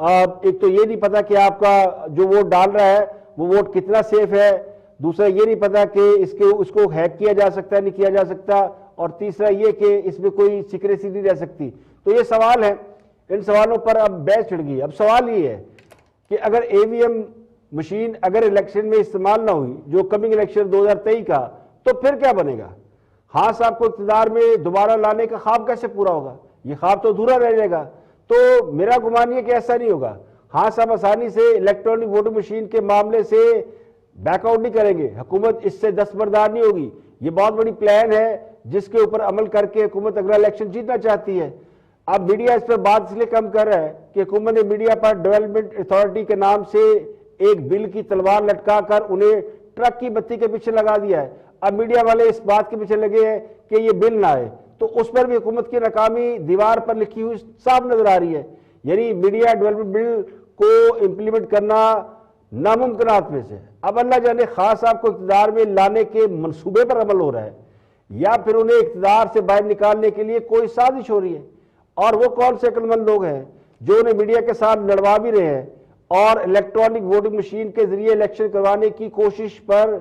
ایک تو یہ نہیں پتا کہ آپ کا جو ووٹ ڈال رہا ہے وہ ووٹ کتنا سیف ہے، دوسرا یہ نہیں پتا کہ اس کو ہیک کیا جا سکتا ہے نہیں کیا جا سکتا، اور تیسرا یہ کہ اس میں کوئی سیکریسی نہیں رہ سکتی۔ تو یہ سوال ہے، ان سوالوں پر اب بحث چھڑ گئی۔ اب سوال یہ ہے کہ اگر ای وی ایم مشین اگر الیکشن میں استعمال نہ ہوئی، جو کمنگ الیکشن 2023 کا، تو پھر کیا بنے گا؟ ہاں صاحب کو اقتدار میں دوبارہ لانے کا خواب کیسے پورا ہوگا؟ یہ خواب تو ادھورا رہ جائے گا۔ تو میرا گمان یہ کہ ایسا نہیں ہوگا۔ ہاں صاحب آسانی سے الیکٹرانک ووٹنگ مشین کے معاملے سے بیک آؤٹ نہیں کریں گے، حکومت اس سے دستبردار نہیں ہوگی۔ یہ بہت بڑی پلان ہے جس کے اوپر عمل کر کے حکومت اگلا الیکشن جیتنا چاہتی ہے۔ اب میڈیا اس پر بات اس لیے کم کر رہا ہے کہ حکومت نے میڈیا پر ڈیولپمنٹ اتھارٹی کے نام سے ایک بل کی تلوار لٹکا کر انہیں ٹرک کی بتی کے پیچھے لگا دیا ہے۔ اب میڈیا والے اس بات کے پیچھے لگے ہیں کہ یہ بل نہ آئے، تو اس پر بھی حکومت کی ناکامی دیوار پر لکھی ہوئی صاف نظر آ رہی ہے۔ یعنی میڈیا ڈیولپمنٹ بل کو امپلیمنٹ کرنا ناممکنات میں سے۔ اب اللہ جانے خاص صاحب کو اقتدار میں لانے کے منصوبے پر عمل ہو رہا ہے یا پھر انہیں اقتدار سے باہر نکالنے کے لیے کوئی سازش ہو رہی ہے، اور وہ کون سے عقل مند لوگ ہیں جو انہیں میڈیا کے ساتھ لڑوا بھی رہے ہیں اور الیکٹرانک ووٹنگ مشین کے ذریعے الیکشن کروانے کی کوشش پر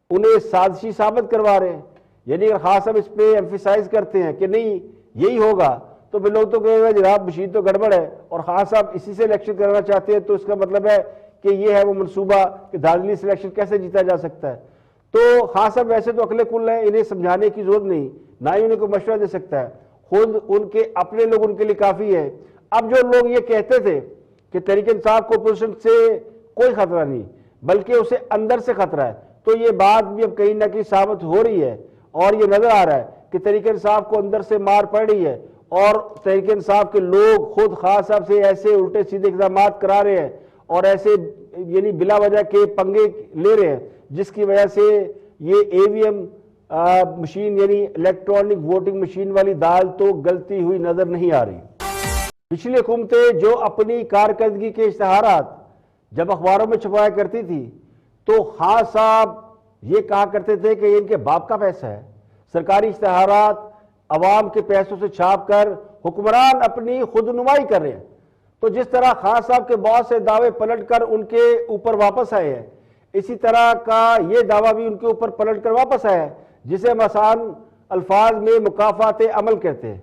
انہیں سازشی ثابت کروا رہے ہیں۔ یعنی اگر خاص صاحب اس پہ ایمفیسائز کرتے ہیں کہ نہیں یہی ہوگا، تو پھر لوگ تو کہیں گے جناب مشین تو گڑبڑ ہے، اور خاص صاحب اسی سے الیکشن کرنا چاہتے ہیں، تو اس کا مطلب ہے کہ یہ ہے وہ منصوبہ کہ دھاندلی سے الیکشن کیسے جیتا جا سکتا ہے۔ تو خاص صاحب ویسے تو عقل کل ہے، انہیں سمجھانے کی ضرورت نہیں، نہ ہی انہیں کوئی مشورہ دے سکتا ہے، خود ان کے اپنے لوگ ان کے لیے کافی ہے۔ اب جو لوگ یہ کہتے تھے کہ تحریک انصاف کو اپوزیشن سے کوئی خطرہ نہیں بلکہ اسے اندر سے خطرہ ہے، تو یہ بات بھی اب کہیں نہ کہیں ثابت ہو رہی ہے، اور یہ نظر آ رہا ہے کہ تحریک انصاف کو اندر سے مار پڑ رہی ہے، اور تحریک انصاف کے لوگ خود خاص صاحب سے ایسے الٹے سیدھے اقدامات کرا رہے ہیں اور ایسے یعنی بلا وجہ کے پنگے لے رہے ہیں، جس کی وجہ سے یہ ای وی ایم مشین یعنی الیکٹرانک ووٹنگ مشین والی دال تو گلتی ہوئی نظر نہیں آ رہی۔ پچھلی حکومتیں جو اپنی کارکردگی کے اشتہارات جب اخباروں میں چھپایا کرتی تھی تو خاص صاحب یہ کہا کرتے تھے کہ یہ ان کے باپ کا پیسہ ہے۔ سرکاری اشتہارات عوام کے پیسوں سے چھاپ کر حکمران اپنی خود نمائی کر رہے ہیں۔ تو جس طرح خان صاحب کے بہت سے دعوے پلٹ کر ان کے اوپر واپس آئے ہیں، اسی طرح کا یہ دعویٰ بھی ان کے اوپر پلٹ کر واپس آیا ہے، جسے ہم آسان الفاظ میں مکافات عمل کہتے ہیں۔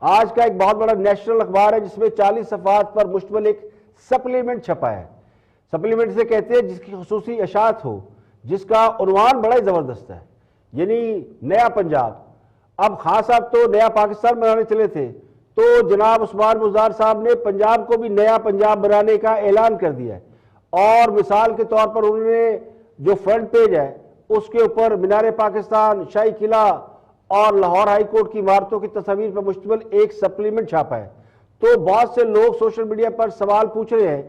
آج کا ایک بہت بڑا نیشنل اخبار ہے جس میں 40 صفحات پر مشتمل ایک سپلیمنٹ چھپا ہے۔ سپلیمنٹ سے کہتے ہیں جس کی خصوصی اشاعت ہو، جس کا عنوان بڑا ہی زبردست ہے، یعنی نیا پنجاب۔ اب خان صاحب تو نیا پاکستان بنانے چلے تھے، تو جناب عثمان بزدار صاحب نے پنجاب کو بھی نیا پنجاب بنانے کا اعلان کر دیا ہے، اور مثال کے طور پر انہوں نے جو فرنٹ پیج ہے اس کے اوپر مینار پاکستان، شاہی قلعہ اور لاہور ہائی کورٹ کی عمارتوں کی تصاویر پر مشتمل ایک سپلیمنٹ چھاپا ہے۔ تو بہت سے لوگ سوشل میڈیا پر سوال پوچھ رہے ہیں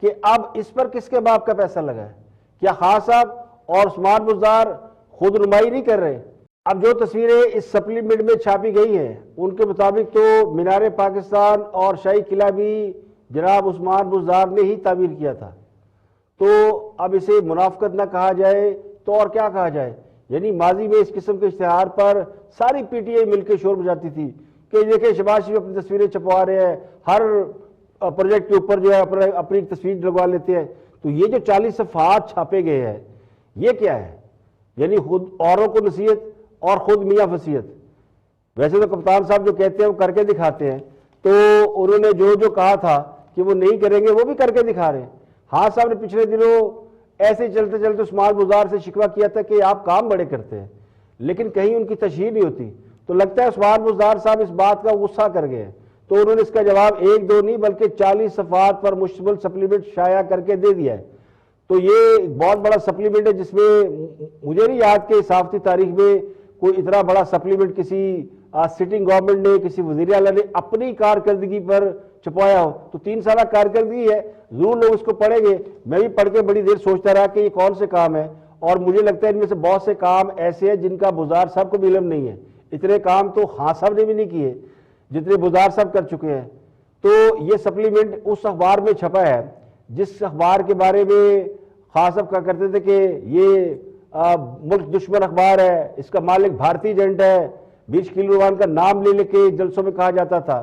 کہ اب اس پر کس کے باپ کا پیسہ لگا ہے؟ کیا خان صاحب اور عثمان بزدار خود نمائی نہیں کر رہے؟ اب جو تصویریں اس سپلیمنٹ میں چھاپی گئی ہیں ان کے مطابق تو مینار پاکستان اور شاہی قلعہ بھی جناب عثمان بزدار نے ہی تعمیر کیا تھا۔ تو اب اسے منافقت نہ کہا جائے تو اور کیا کہا جائے؟ یعنی ماضی میں اس قسم کے اشتہار پر ساری پی ٹی آئی مل کے شور بجاتی تھی کہ دیکھیں شہباز شریف اپنی تصویریں چھپوا رہے ہیں، ہر پروجیکٹ کے اوپر جو ہے اپنی تصویر لگوا لیتے ہیں۔ تو یہ جو 40 صفحات چھاپے گئے ہیں یہ کیا ہے؟ یعنی خود اوروں کو نصیحت اور خود میاں فصیحت۔ ویسے تو کپتان صاحب جو کہتے ہیں وہ کر کے دکھاتے ہیں، تو انہوں نے جو کہا تھا کہ وہ نہیں کریں گے وہ بھی کر کے دکھا رہے ہیں۔ ہاں صاحب نے پچھلے دنوں ایسے چلتے چلتے عثمان بزدار سے شکوہ کیا تھا کہ آپ کام بڑے کرتے ہیں لیکن کہیں ان کی تشہیر نہیں ہوتی، تو لگتا ہے عثمان بزدار صاحب اس بات کا غصہ کر گئے ہیں، تو انہوں نے اس کا جواب ایک دو نہیں بلکہ 40 صفحات پر مشتمل سپلیمنٹ شائع کر کے دے دیا ہے۔ تو یہ بہت بڑا سپلیمنٹ ہے جس میں مجھے نہیں یاد کہ صحافتی تاریخ میں کوئی اتنا بڑا سپلیمنٹ کسی سٹنگ گورنمنٹ نے، کسی وزیر اعلیٰ نے اپنی کارکردگی پر چھپایا ہو۔ تو 3 سالہ کارکردگی ہے، ضرور لوگ اس کو پڑھیں گے۔ میں بھی پڑھ کے بڑی دیر سوچتا رہا کہ یہ کون سے کام ہے، اور مجھے لگتا ہے ان میں سے بہت سے کام ایسے ہیں جن کا بزدار صاحب کو بھی علم نہیں ہے۔ اتنے کام تو خان صاحب نے بھی نہیں کیے جتنے بزدار صاحب کر چکے ہیں۔ تو یہ سپلیمنٹ اس اخبار میں چھپا ہے جس اخبار کے بارے میں خان صاحب کہا کرتے تھے کہ یہ ملک دشمن اخبار ہے، اس کا مالک بھارتی ایجنٹ ہے، میر شکیل الرحمان کا نام لے کے جلسوں میں کہا جاتا تھا۔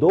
2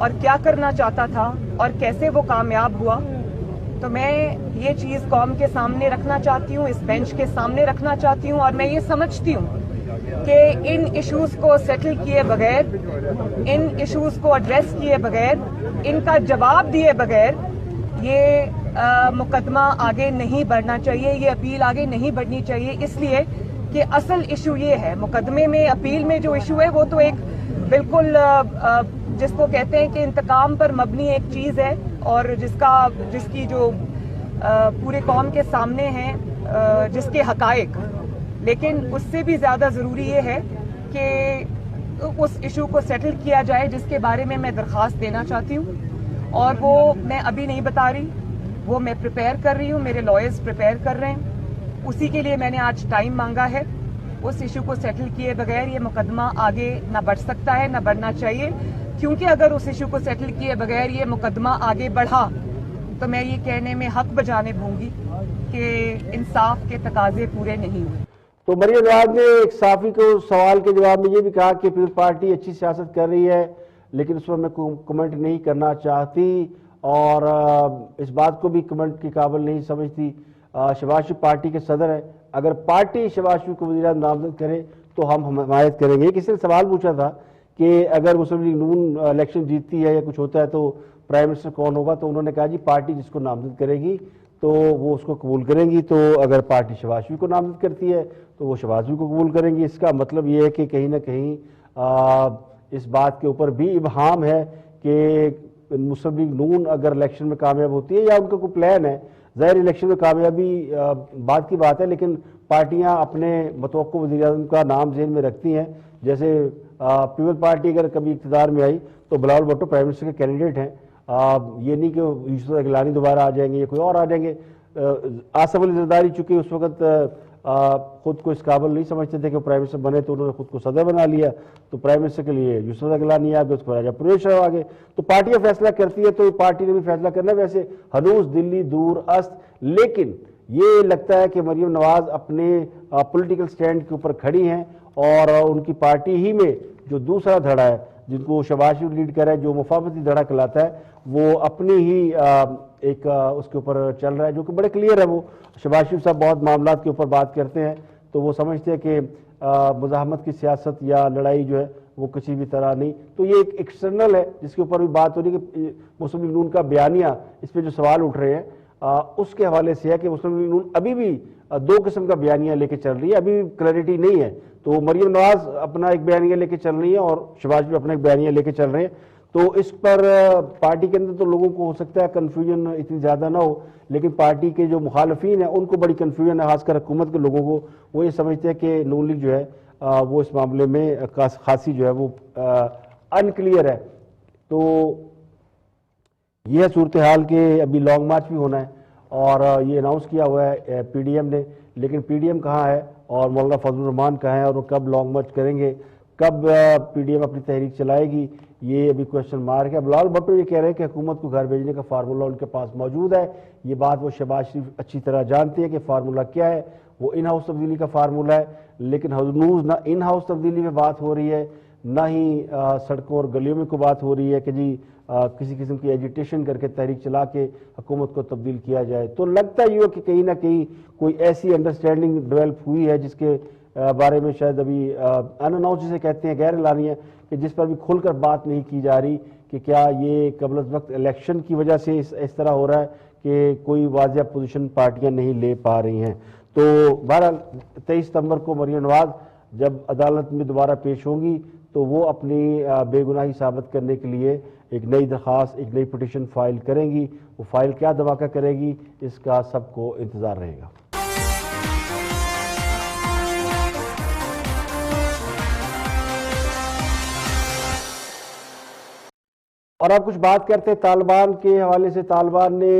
اور کیا کرنا چاہتا تھا اور کیسے وہ کامیاب ہوا، تو میں یہ چیز قوم کے سامنے رکھنا چاہتی ہوں، اس بینچ کے سامنے رکھنا چاہتی ہوں، اور میں یہ سمجھتی ہوں کہ ان ایشوز کو سیٹل کیے بغیر، ان ایشوز کو ایڈریس کیے بغیر، ان کا جواب دیے بغیر یہ مقدمہ آگے نہیں بڑھنا چاہیے، یہ اپیل آگے نہیں بڑھنی چاہیے، اس لیے کہ اصل ایشو یہ ہے مقدمے میں، اپیل میں جو ایشو ہے وہ تو ایک بالکل جس کو کہتے ہیں کہ انتقام پر مبنی ایک چیز ہے، اور جس کی جو پورے قوم کے سامنے ہیں جس کے حقائق، لیکن اس سے بھی زیادہ ضروری یہ ہے کہ اس ایشو کو سیٹل کیا جائے جس کے بارے میں میں درخواست دینا چاہتی ہوں، اور وہ میں ابھی نہیں بتا رہی، وہ میں پریپیئر کر رہی ہوں، میرے لائرز پریپیئر کر رہے ہیں، اسی کے لیے میں نے آج ٹائم مانگا ہے۔ اس ایشو کو سیٹل کیے بغیر یہ مقدمہ آگے نہ بڑھ سکتا ہے، نہ بڑھنا چاہیے، کیونکہ اگر اس ایشو کو سیٹل کیے بغیر یہ مقدمہ آگے بڑھا تو میں یہ کہنے میں حق بجانب ہوں گی کہ انصاف کے تقاضے پورے نہیں ہوئے۔ تو مریم نواز نے ایک صحافی کو سوال کے جواب میں یہ بھی کہا کہ پیپلز پارٹی اچھی سیاست کر رہی ہے لیکن اس پر میں کمنٹ نہیں کرنا چاہتی، اور اس بات کو بھی کمنٹ کے قابل نہیں سمجھتی۔ شہباز شریف پارٹی کے صدر ہیں، اگر پارٹی شہباز شریف کو وزیر اعظم نامزد کرے تو ہم حمایت کریں گے۔ کسی نے سوال پوچھا تھا کہ اگر مسلم لیگ نون الیکشن جیتتی ہے یا کچھ ہوتا ہے تو پرائم منسٹر کون ہوگا، تو انہوں نے کہا جی پارٹی جس کو نامزد کرے گی تو وہ اس کو قبول کریں گی، تو اگر پارٹی شہباز شریف کو نامزد کرتی ہے تو وہ شہباز شریف کو قبول کریں گی۔ اس کا مطلب یہ ہے کہ کہیں نہ کہیں اس بات کے اوپر بھی ابہام ہے کہ مسلم لیگ نون اگر الیکشن میں کامیاب ہوتی ہے یا ان کا کوئی پلان ہے، ظاہر الیکشن میں کامیابی بات کی بات ہے، لیکن پارٹیاں اپنے متوقع وزیر اعظم کا نام ذہن میں رکھتی ہیں۔ جیسے پیپلز پارٹی اگر کبھی اقتدار میں آئی تو بلاول بھٹو پرائم منسٹر کے کینڈیڈیٹ ہیں، یہ نہیں کہ یوسف گیلانی دوبارہ آ جائیں گے یا کوئی اور آ جائیں گے۔ آصف علی زرداری چونکہ اس وقت خود کو اس قابل نہیں سمجھتے تھے کہ پرائم منسٹر بنے تو انہوں نے خود کو صدر بنا لیا، تو پرائم منسٹر کے لیے یوسف گیلانی آ گئے، اس کو راجہ پرویز شرما آ گئے، تو پارٹیاں فیصلہ کرتی ہے، تو پارٹی نے بھی فیصلہ کرنا ہے۔ ویسے ہنوز دلی دور است، لیکن یہ لگتا ہے کہ مریم نواز اپنے پولیٹیکل سٹینڈ کے اوپر کھڑی ہیں، اور ان کی پارٹی ہی میں جو دوسرا دھڑا ہے جن کو شہباز شریف لیڈ کر رہا ہے، جو مفاہمتی دھڑا کہلاتا ہے، وہ اپنی ہی ایک اس کے اوپر چل رہا ہے، جو کہ بڑے کلیئر ہے۔ وہ شہباز شریف صاحب بہت معاملات کے اوپر بات کرتے ہیں، تو وہ سمجھتے ہیں کہ مزاحمت کی سیاست یا لڑائی جو ہے وہ کسی بھی طرح نہیں، تو یہ ایک ایکسٹرنل ہے جس کے اوپر بھی بات ہو رہی ہے کہ مسلم لیگ نون کا بیانیہ، اس پہ جو سوال اٹھ رہے ہیں اس کے حوالے سے ہے کہ مسلم لیگ نون ابھی بھی دو قسم کا بیانیہ لے کے چل رہی ہے، ابھی کلیئرٹی نہیں ہے۔ تو مریم نواز اپنا ایک بیانیہ لے کے چل رہی ہے اور شہباز شریف اپنا ایک بیانیہ لے کے چل رہے ہیں، تو اس پر پارٹی کے اندر تو لوگوں کو ہو سکتا ہے کنفیوژن اتنی زیادہ نہ ہو، لیکن پارٹی کے جو مخالفین ہیں ان کو بڑی کنفیوژن ہے، خاص کر حکومت کے لوگوں کو۔ وہ یہ سمجھتے ہیں کہ نون لیگ جو ہے وہ اس معاملے میں خاصی جو ہے وہ انکلیئر ہے۔ تو یہ ہے صورتحال کہ ابھی لانگ مارچ بھی ہونا ہے، اور یہ اناؤنس کیا ہوا ہے پی ڈی ایم نے، لیکن پی ڈی ایم کہاں ہے اور مولانا فضل الرحمان کہاں ہے، اور وہ کب لانگ مارچ کریں گے، کب پی ڈی ایم اپنی تحریک چلائے گی، یہ ابھی کوشچن مارک ہے۔ بلاول بھٹو یہ کہہ رہے ہیں کہ حکومت کو گھر بھیجنے کا فارمولہ ان کے پاس موجود ہے، یہ بات وہ شہباز شریف اچھی طرح جانتے ہیں کہ فارمولہ کیا ہے، وہ ان ہاؤس تبدیلی کا فارمولہ ہے، لیکن ہنوز نہ ان ہاؤس تبدیلی میں بات ہو رہی ہے، نہ ہی سڑکوں اور گلیوں میں کوئی بات ہو رہی ہے کہ جی کسی قسم کی ایجیٹیشن کر کے تحریک چلا کے حکومت کو تبدیل کیا جائے۔ تو لگتا ہی ہو کہ کہیں نہ کہیں کوئی ایسی انڈرسٹینڈنگ ڈیولپ ہوئی ہے جس کے بارے میں شاید ابھی ان اناؤنس جسے کہتے ہیں، غیر اعلانیہ، کہ جس پر بھی کھل کر بات نہیں کی جا رہی کہ کیا یہ قبل از وقت الیکشن کی وجہ سے اس طرح ہو رہا ہے کہ کوئی واضح پوزیشن پارٹیاں نہیں لے پا رہی ہیں۔ تو بہرحال 23 ستمبر کو مریم نواز جب عدالت میں دوبارہ پیش ہوں گی تو وہ اپنی بے گناہی ثابت کرنے کے لیے ایک نئی درخواست، ایک نئی پٹیشن فائل کریں گی۔ وہ فائل کیا دھماکہ کرے گی اس کا سب کو انتظار رہے گا۔ اور اب کچھ بات کرتے ہیں طالبان کے حوالے سے۔ طالبان نے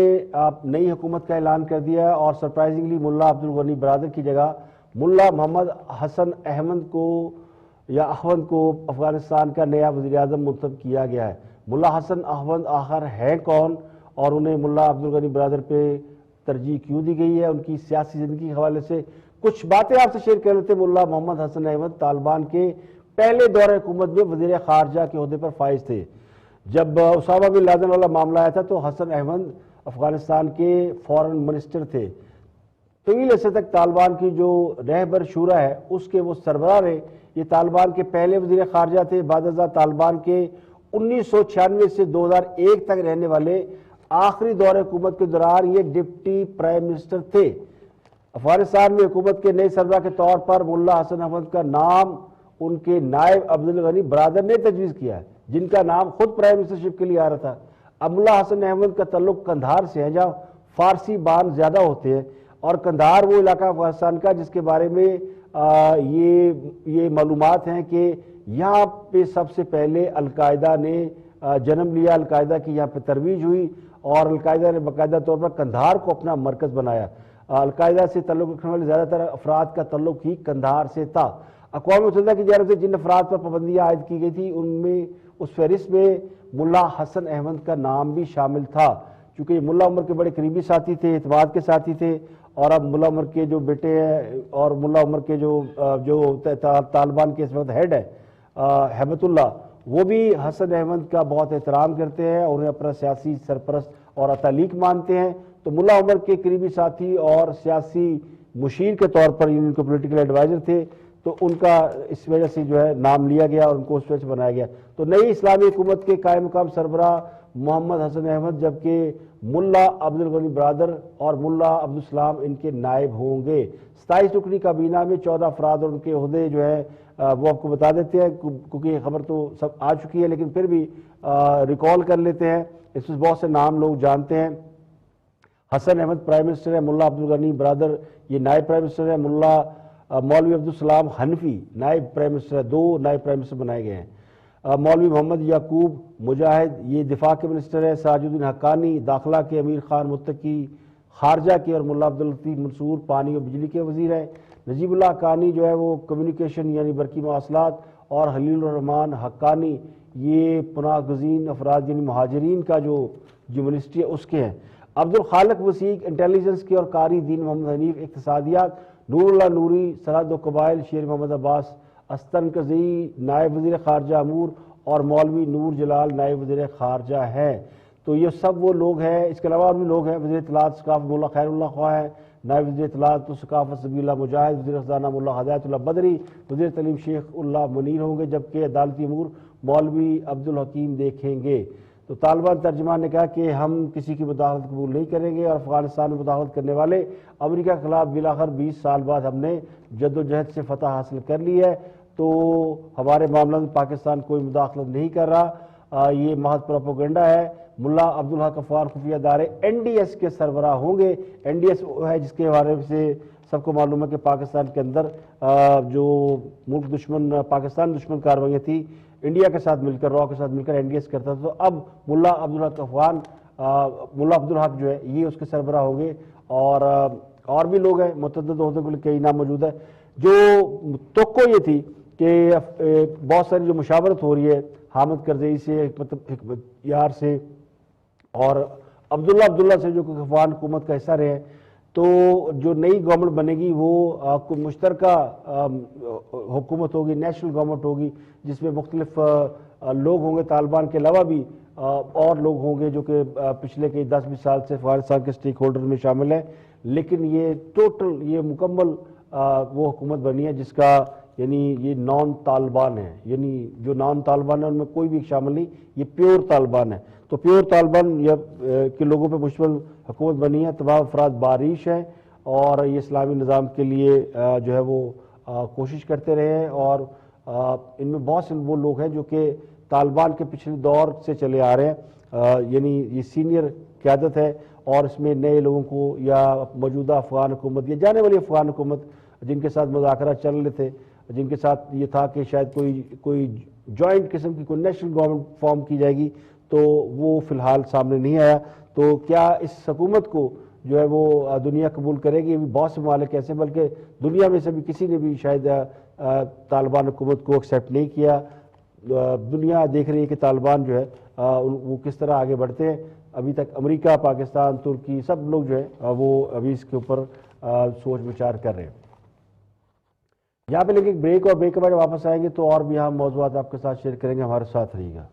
نئی حکومت کا اعلان کر دیا ہے، اور سرپرائزنگلی ملا عبدالغنی برادر کی جگہ ملا محمد حسن احمد کو افغانستان کا نیا وزیر اعظم منتخب کیا گیا ہے۔ ملا حسن احمد آخر ہے کون، اور انہیں ملا عبدالغنی برادر پہ ترجیح کیوں دی گئی ہے، ان کی سیاسی زندگی کے حوالے سے کچھ باتیں آپ سے شیئر کر لیتے ہیں۔ ملا محمد حسن احمد طالبان کے پہلے دور حکومت میں وزیر خارجہ کے عہدے پر فائز تھے۔ جب اسامہ بن لادن والا معاملہ آیا تھا تو حسن احمد افغانستان کے فورن منسٹر تھے. طویل عرصے تک طالبان کی جو رہبر شورا ہے اس کے وہ سربراہ رہے. یہ طالبان کے پہلے وزیر خارجہ تھے. بعد ازاں طالبان کے 1996 سے 2001 تک رہنے والے آخری دور حکومت کے دوران یہ ڈپٹی پرائم منسٹر تھے. افغانستان میں حکومت کے نئے سربراہ کے طور پر ملا حسن احمد کا نام ان کے نائب عبدالغنی برادر نے تجویز کیا ہے، جن کا نام خود پرائم منسٹرشپ کے لیے آ رہا تھا. اب ملا حسن احمد کا تعلق قندھار سے ہے جہاں فارسی بان زیادہ ہوتے ہیں، اور قندھار وہ علاقہ افغانستان کا جس کے بارے میں یہ معلومات ہیں کہ یہاں پہ سب سے پہلے القاعدہ نے جنم لیا، القاعدہ کی یہاں پہ ترویج ہوئی، اور القاعدہ نے باقاعدہ طور پر قندھار کو اپنا مرکز بنایا. القاعدہ سے تعلق رکھنے والے زیادہ تر افراد کا تعلق ہی قندھار سے تھا. اقوام متحدہ کی جانب سے جن افراد پر پابندیاں عائد کی گئی تھی ان میں اس فہرست میں ملا حسن احمد کا نام بھی شامل تھا، چونکہ یہ ملا عمر کے بڑے قریبی ساتھی تھے، اعتماد کے ساتھی تھے. اور اب ملا عمر کے جو بیٹے ہیں اور ملا عمر کے جو طالبان کے اس وقت ہیڈ ہے ہیبت اللہ، وہ بھی حسن احمد کا بہت احترام کرتے ہیں اور انہیں اپنا سیاسی سرپرست اور اتالیق مانتے ہیں. تو ملا عمر کے قریبی ساتھی اور سیاسی مشیر کے طور پر ان کو پولیٹیکل ایڈوائزر تھے، تو ان کا اس وجہ سے جو ہے نام لیا گیا اور ان کو اس وجہ سے بنایا گیا. تو نئی اسلامی حکومت کے قائم مقام سربراہ محمد حسن احمد، جبکہ ملا عبدالغنی برادر اور ملا عبدالسلام ان کے نائب ہوں گے. 27 رکنی کابینہ میں 14 افراد اور ان کے عہدے جو ہے وہ آپ کو بتا دیتے ہیں، کیونکہ یہ خبر تو سب آ چکی ہے لیکن پھر بھی ریکال کر لیتے ہیں. اس میں بہت سے نام لوگ جانتے ہیں. حسن احمد پرائم منسٹر ہے، ملا عبدالغنی برادر یہ نائب پرائم منسٹر ہے، ملا مولوی عبدالسلام حنفی نائب پرائم منسٹر ہے، 2 نائب پرائم منسٹر بنائے گئے ہیں. مولوی محمد یعقوب مجاہد یہ دفاع کے منسٹر ہے، سراج الدین حقانی داخلہ کے، امیر خان متقی خارجہ کے، اور ملا عبداللطیف منصور پانی اور بجلی کے وزیر ہیں. نجیب اللہ حقانی جو ہے وہ کمیونیکیشن یعنی برقی مواصلات، اور حلیل الرحمان حقانی یہ پناہ گزین افراد یعنی مہاجرین کا جو منسٹری ہے اس کے ہیں. عبدالخالق وسیق انٹیلیجنس کے، اور قاری دین محمد حنیف اقتصادیات، نور اللہ نوری سرحد و قبائل، شیر محمد عباس استنکزئی نائب وزیر خارجہ امور، اور مولوی نور جلال نائب وزیر خارجہ ہیں. تو یہ سب وہ لوگ ہیں. اس کے علاوہ اور بھی لوگ ہیں. وزیر اطلاعات ثقافت مولا خیر اللہ خواہ ہیں، نائب وزیر اطلاعات و ثقافت سبیل اللہ مجاہد، وزیر خزانہ مولا ہدایت اللہ بدری، وزیر تعلیم شیخ اللہ منیر ہوں گے، جبکہ عدالتی امور مولوی عبدالحکیم دیکھیں گے. تو طالبان ترجمان نے کہا کہ ہم کسی کی مداخلت قبول نہیں کریں گے، اور افغانستان میں مداخلت کرنے والے امریکہ کے خلاف بالآخر 20 سال بعد ہم نے جد و جہد سے فتح حاصل کر لی ہے، تو ہمارے معاملات میں پاکستان کوئی مداخلت نہیں کر رہا. یہ محض پروپیگنڈا ہے. ملا عبدالحق افغان خفیہ ادارے NDS کے سربراہ ہوں گے. NDS وہ ہے جس کے بارے سے سب کو معلوم ہے کہ پاکستان کے اندر جو ملک دشمن پاکستان دشمن کارروائیاں تھی انڈیا کے ساتھ مل کر، را کے ساتھ مل کر NDS کرتا تھا. تو اب ملا عبدالحق افغان ملا عبدالحق جو ہے یہ اس کے سربراہ ہوں گے، اور بھی لوگ ہیں متعدد عہدوں کے لیے کئی نام موجود ہے. جو توقع یہ تھی کہ بہت ساری جو مشاورت ہو رہی ہے حامد کرزئی سے، حکمت یار سے اور عبداللہ سے جو کہ افغان حکومت کا حصہ رہے ہیں، تو جو نئی گورنمنٹ بنے گی وہ کوئی مشترکہ حکومت ہوگی، نیشنل گورنمنٹ ہوگی، جس میں مختلف لوگ ہوں گے طالبان کے علاوہ بھی اور لوگ ہوں گے جو کہ پچھلے کئی 10-20 سال سے افغانستان کے سٹیک ہولڈر میں شامل ہیں. لیکن یہ ٹوٹل یہ مکمل وہ حکومت بنی ہے جس کا یعنی یہ نان طالبان ہے، یعنی جو نان طالبان ہے ان میں کوئی بھی شامل نہیں، یہ پیور طالبان ہے. تو پیور طالبان کے لوگوں پہ مشتمل حکومت بنی ہے. تمام افراد باریش ہیں اور یہ اسلامی نظام کے لیے جو ہے وہ کوشش کرتے رہے ہیں، اور ان میں بہت سے وہ لوگ ہیں جو کہ طالبان کے پچھلے دور سے چلے آ رہے ہیں، یعنی یہ سینئر قیادت ہے. اور اس میں نئے لوگوں کو یا موجودہ افغان حکومت یا جانے والی افغان حکومت جن کے ساتھ مذاکرات چل رہے تھے، جن کے ساتھ یہ تھا کہ شاید کوئی جوائنٹ قسم کی کوئی نیشنل گورنمنٹ فارم کی جائے گی، تو وہ فی الحال سامنے نہیں آیا. تو کیا اس حکومت کو جو ہے وہ دنیا قبول کرے گی؟ بہت سے ممالک ایسے، بلکہ دنیا میں سے بھی کسی نے بھی شاید طالبان حکومت کو ایکسیپٹ نہیں کیا. دنیا دیکھ رہی ہے کہ طالبان جو ہے وہ کس طرح آگے بڑھتے ہیں. ابھی تک امریکہ، پاکستان، ترکی سب لوگ جو ہے وہ ابھی اس کے اوپر سوچ وچار کر رہے ہیں. یہاں پہ لیکن بریک، اور بریک کے بعد واپس آئیں گے تو اور بھی ہم موضوعات آپ کے ساتھ شیئر کریں گے. ہمارے ساتھ رہیے گا.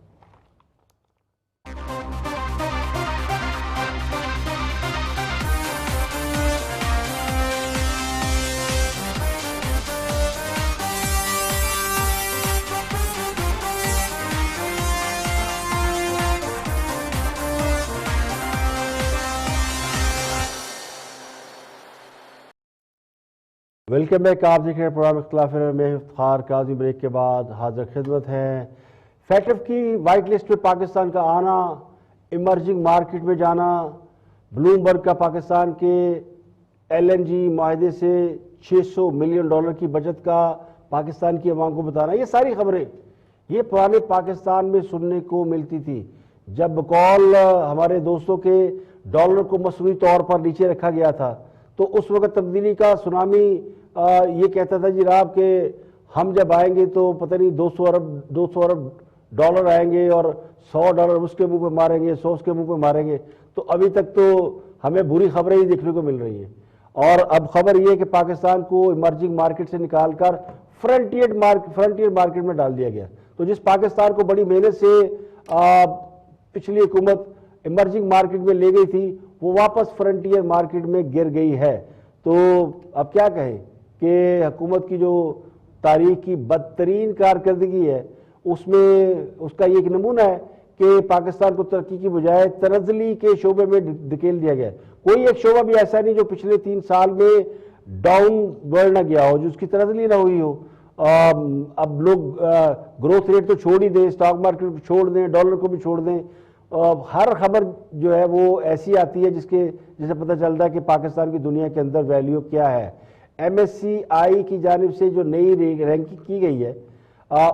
Welcome back. آپ دیکھ رہے ہیں پروگرام اختلاف رائے میں افتخار کاظمی. بریک کے بعد حاضر خدمت ہے. فیکٹف کی وائٹ لسٹ میں پاکستان کا آنا، ایمرجنگ مارکیٹ میں جانا، بلومبرگ کا پاکستان کے LNG معاہدے سے $600 ملین کی بچت کا پاکستان کی عوام کو بتانا، یہ ساری خبریں یہ پرانے پاکستان میں سننے کو ملتی تھی. جب بقول ہمارے دوستوں کے ڈالر کو مصنوعی طور پر نیچے رکھا گیا تھا تو اس وقت تبدیلی کا سونامی یہ کہتا تھا جناب کہ ہم جب آئیں گے تو پتہ نہیں 200 ارب ڈالر آئیں گے اور $100 اس کے منہ پہ ماریں گے، 100 اس کے منہ پہ ماریں گے. تو ابھی تک تو ہمیں بری خبریں ہی دیکھنے کو مل رہی ہیں. اور اب خبر یہ ہے کہ پاکستان کو ایمرجنگ مارکیٹ سے نکال کر فرنٹیئر مارکیٹ میں ڈال دیا گیا. تو جس پاکستان کو بڑی محنت سے پچھلی حکومت ایمرجنگ مارکیٹ میں لے گئی تھی وہ واپس فرنٹیئر مارکیٹ میں گر گئی ہے. تو اب کیا کہیں کہ حکومت کی جو تاریخ کی بدترین کارکردگی ہے اس میں اس کا یہ ایک نمونہ ہے کہ پاکستان کو ترقی کی بجائے تنزلی کے شعبے میں دھکیل دیا گیا. کوئی ایک شعبہ بھی ایسا نہیں جو پچھلے 3 سال میں ڈاؤن ورڈ نہ گیا ہو، جو اس کی تنزلی نہ ہوئی ہو. اب لوگ گروتھ ریٹ تو چھوڑ ہی دیں، اسٹاک مارکیٹ کو چھوڑ دیں، ڈالر کو بھی چھوڑ دیں. ہر خبر جو ہے وہ ایسی آتی ہے جسے پتہ چلتا ہے کہ پاکستان کی دنیا کے اندر ویلیو کیا ہے. MSCI کی جانب سے جو نئی رینکنگ کی گئی ہے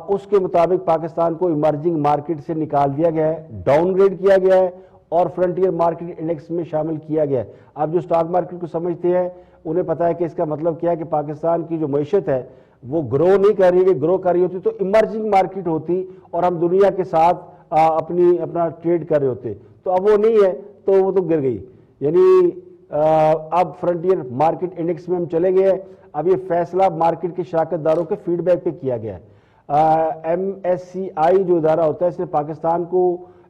اس کے مطابق پاکستان کو ایمرجنگ مارکیٹ سے نکال دیا گیا ہے، ڈاؤن گریڈ کیا گیا ہے اور فرنٹیئر مارکیٹ انڈیکس میں شامل کیا گیا ہے. اب جو اسٹاک مارکیٹ کو سمجھتے ہیں انہیں پتا ہے کہ اس کا مطلب کیا ہے کہ پاکستان کی جو معیشت ہے وہ گرو نہیں کر رہی ہے. گرو کر رہی ہوتی تو ایمرجنگ مارکیٹ ہوتی اور ہم دنیا کے ساتھ اپنا ٹریڈ کر رہے ہوتے. تو اب وہ نہیں ہے تو وہ تو گر گئی. یعنی اب فرنٹیئر مارکیٹ انڈیکس میں ہم چلے گئے. اب یہ فیصلہ مارکیٹ کے شراکت داروں کے فیڈ بیک پہ کیا گیا ہے. MSCI جو ادارہ ہوتا ہے اس نے پاکستان کو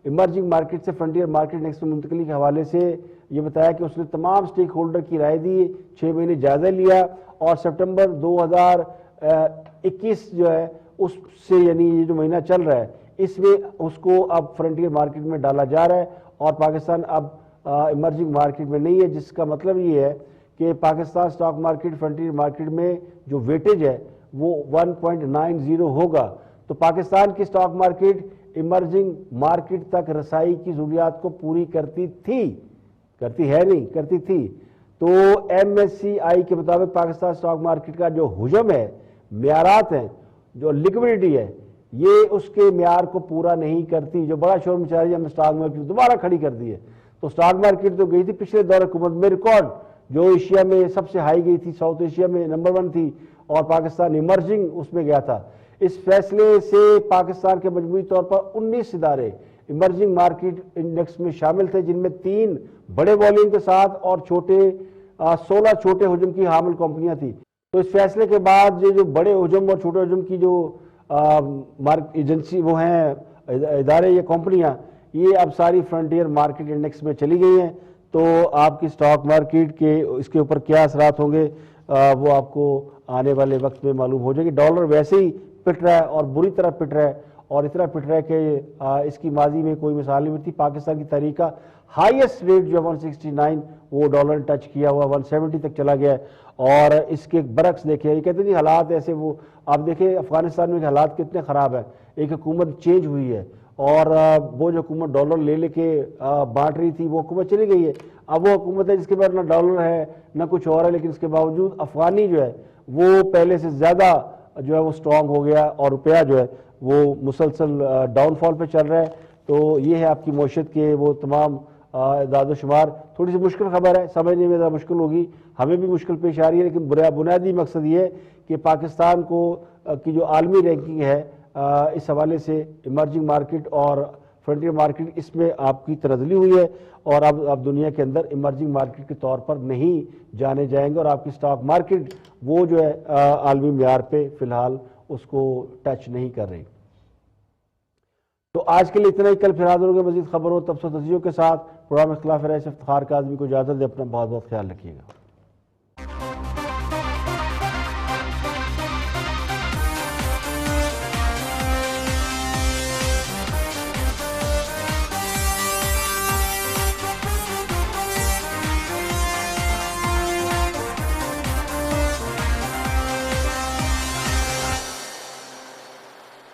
ایمرجنگ مارکیٹ سے فرنٹیئر مارکیٹ انڈیکس میں منتقلی کے حوالے سے یہ بتایا کہ اس نے تمام سٹیک ہولڈر کی رائے دی، 6 مہینے جائزہ لیا اور سپٹمبر 2021 جو ہے اس سے یعنی یہ جو مہینہ چل رہا ہے اس میں اس کو اب فرنٹیئر مارکیٹ میں ڈالا جا رہا ہے اور پاکستان اب ایمرجنگ مارکیٹ میں نہیں ہے. جس کا مطلب یہ ہے کہ Pakistan stock market frontier market میں جو ویٹیج ہے وہ 1.90 ہوگا. تو پاکستان کی سٹاک مارکیٹ ایمرجنگ مارکیٹ تک رسائی کی ضروریات کو پوری کرتی تھی. تو MSCI کے مطابق پاکستان سٹاک مارکیٹ کا جو حجم ہے، معیارات ہیں، جو لیکوڈیٹی ہے، یہ اس کے معیار کو پورا نہیں کرتی. جو بڑا شور مچا رہی ہے ہم نے سٹاک مارکیٹ دوبارہ کھڑی کر دی ہے. تو سٹاک مارکیٹ تو گئی تھی پچھلے دور حکومت میں ریکارڈ، جو ایشیا میں سب سے ہائی گئی تھی، ساؤتھ ایشیا میں نمبر 1 تھی اور پاکستان ایمرجنگ اس میں گیا تھا. اس فیصلے سے پاکستان کے مجموعی طور پر 19 ادارے ایمرجنگ مارکیٹ انڈیکس میں شامل تھے، جن میں 3 بڑے والیوم کے ساتھ اور 16 چھوٹے حجم کی حامل کمپنیاں تھیں. تو اس فیصلے کے بعد یہ جو بڑے حجم اور چھوٹے حجم کی جو ایجنسی وہ ہیں ادارے یا کمپنیاں، یہ اب ساری فرنٹیئر مارکیٹ انڈیکس میں چلی گئی ہیں. تو آپ کی سٹاک مارکیٹ کے اس کے اوپر کیا اثرات ہوں گے وہ آپ کو آنے والے وقت میں معلوم ہو جائے گی. ڈالر ویسے ہی پٹ رہا ہے اور بری طرح پٹ رہا ہے اور اتنا پٹ رہا ہے کہ اس کی ماضی میں کوئی مثال نہیں ملتی. پاکستان کی تاریخ کا ہائیسٹ ریٹ جو 169 وہ ڈالر ٹچ کیا ہوا 170 تک چلا گیا ہے. اور اس کے برعکس دیکھیں، یہ کہتے ہیں حالات ایسے وہ آپ دیکھیں افغانستان میں حالات کتنے خراب ہیں. ایک حکومت چینج ہوئی ہے اور وہ جو حکومت ڈالر لے کے بانٹ رہی تھی وہ حکومت چلی گئی ہے. اب وہ حکومت ہے جس کے بعد نہ ڈالر ہے نہ کچھ اور ہے، لیکن اس کے باوجود افغانی جو ہے وہ پہلے سے زیادہ جو ہے وہ سٹرونگ ہو گیا اور روپیہ جو ہے وہ مسلسل ڈاؤن فال پہ چل رہا ہے. تو یہ ہے آپ کی معیشت کے وہ تمام اعداد و شمار. تھوڑی سی مشکل خبر ہے، سمجھنے میں ذرا مشکل ہوگی، ہمیں بھی مشکل پیش آ رہی ہے، لیکن بنیادی مقصد یہ ہے کہ پاکستان کو کی جو عالمی رینکنگ ہے اس حوالے سے ایمرجنگ مارکیٹ اور فرنٹیئر مارکیٹ اس میں آپ کی تنزلی ہوئی ہے اور اب دنیا کے اندر ایمرجنگ مارکیٹ کے طور پر نہیں جانے جائیں گے اور آپ کی سٹاک مارکیٹ وہ جو ہے عالمی معیار پہ فی الحال اس کو ٹچ نہیں کر رہی. تو آج کے لیے اتنا ہی. کل پھر حاضر ہوں گے مزید خبروں تبصروں تجزیوں کے ساتھ. پروگرام اختلاف رائے سے افتخار کاظمی کو اجازت دے. اپنا بہت بہت خیال رکھیے گا.